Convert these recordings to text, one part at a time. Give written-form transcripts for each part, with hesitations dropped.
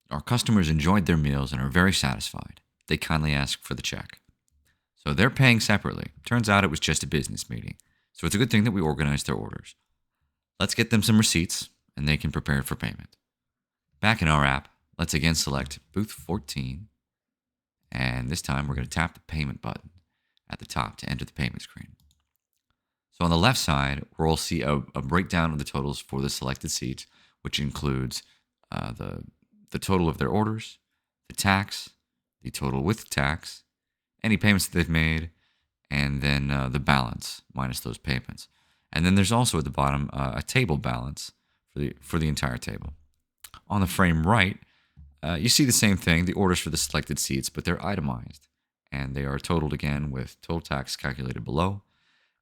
Our customers enjoyed their meals and are very satisfied. They kindly ask for the check. So they're paying separately. Turns out it was just a business meeting. So it's a good thing that we organized their orders. Let's get them some receipts and they can prepare for payment. Back in our app, let's again select booth 14. And this time we're going to tap the payment button at the top to enter the payment screen. So on the left side, we'll see a breakdown of the totals for the selected seats, which includes the total of their orders, the tax, the total with tax, any payments that they've made, and then the balance minus those payments. And then there's also at the bottom a table balance for the entire table. On the frame right, you see the same thing, the orders for the selected seats, but they're itemized. And they are totaled again with total tax calculated below,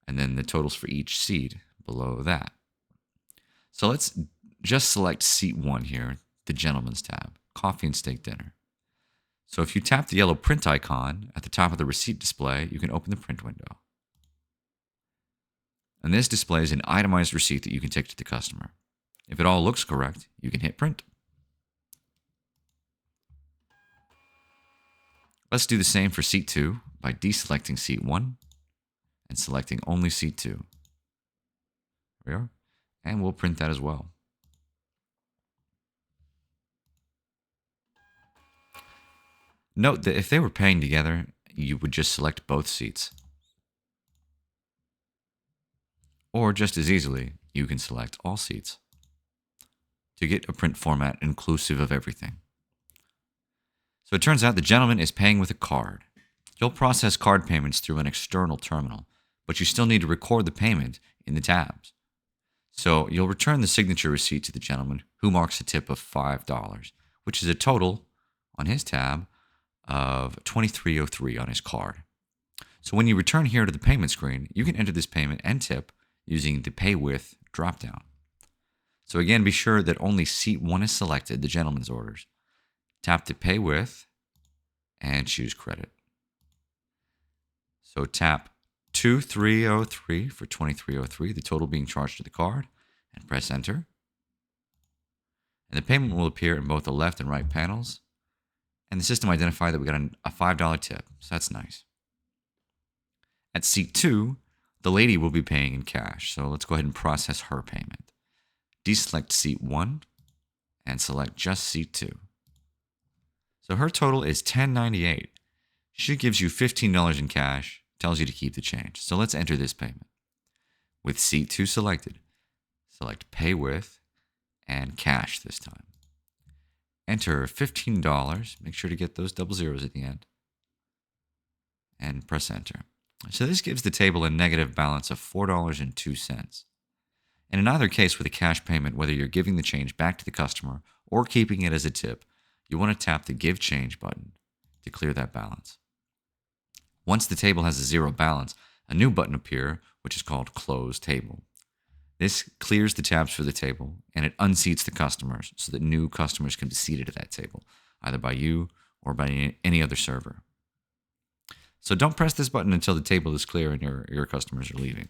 and then the totals for each seat below that. So let's just select seat 1 here, the gentleman's tab, coffee and steak dinner. So if you tap the yellow print icon at the top of the receipt display, you can open the print window. And this displays an itemized receipt that you can take to the customer. If it all looks correct, you can hit print. Let's do the same for seat 2 by deselecting seat 1 and selecting only seat 2. There we are. And we'll print that as well. Note that if they were paying together, you would just select both seats. Or just as easily, you can select all seats to get a print format inclusive of everything. So it turns out the gentleman is paying with a card. You'll process card payments through an external terminal, but you still need to record the payment in the tabs. So you'll return the signature receipt to the gentleman, who marks a tip of $5, which is a total on his tab of $23.03 on his card. So when you return here to the payment screen, you can enter this payment and tip using the Pay With dropdown. So again, be sure that only seat 1 is selected, the gentleman's orders. Tap to Pay With and choose credit. So tap 2303 for $23.03, the total being charged to the card, and press enter. And the payment will appear in both the left and right panels. And the system identified that we got a $5 tip, so that's nice. At seat 2, the lady will be paying in cash, so let's go ahead and process her payment. Deselect seat 1 and select just seat 2. So her total is $10.98. She gives you $15 in cash, tells you to keep the change. So let's enter this payment. With seat 2 selected, select Pay With and cash this time. Enter $15, make sure to get those double zeros at the end, and press enter. So this gives the table a negative balance of $4.02. And in either case with a cash payment, whether you're giving the change back to the customer or keeping it as a tip, you want to tap the Give Change button to clear that balance. Once the table has a zero balance, a new button appears, which is called Close Table. This clears the tabs for the table, and it unseats the customers so that new customers can be seated at that table, either by you or by any other server. So don't press this button until the table is clear and your customers are leaving.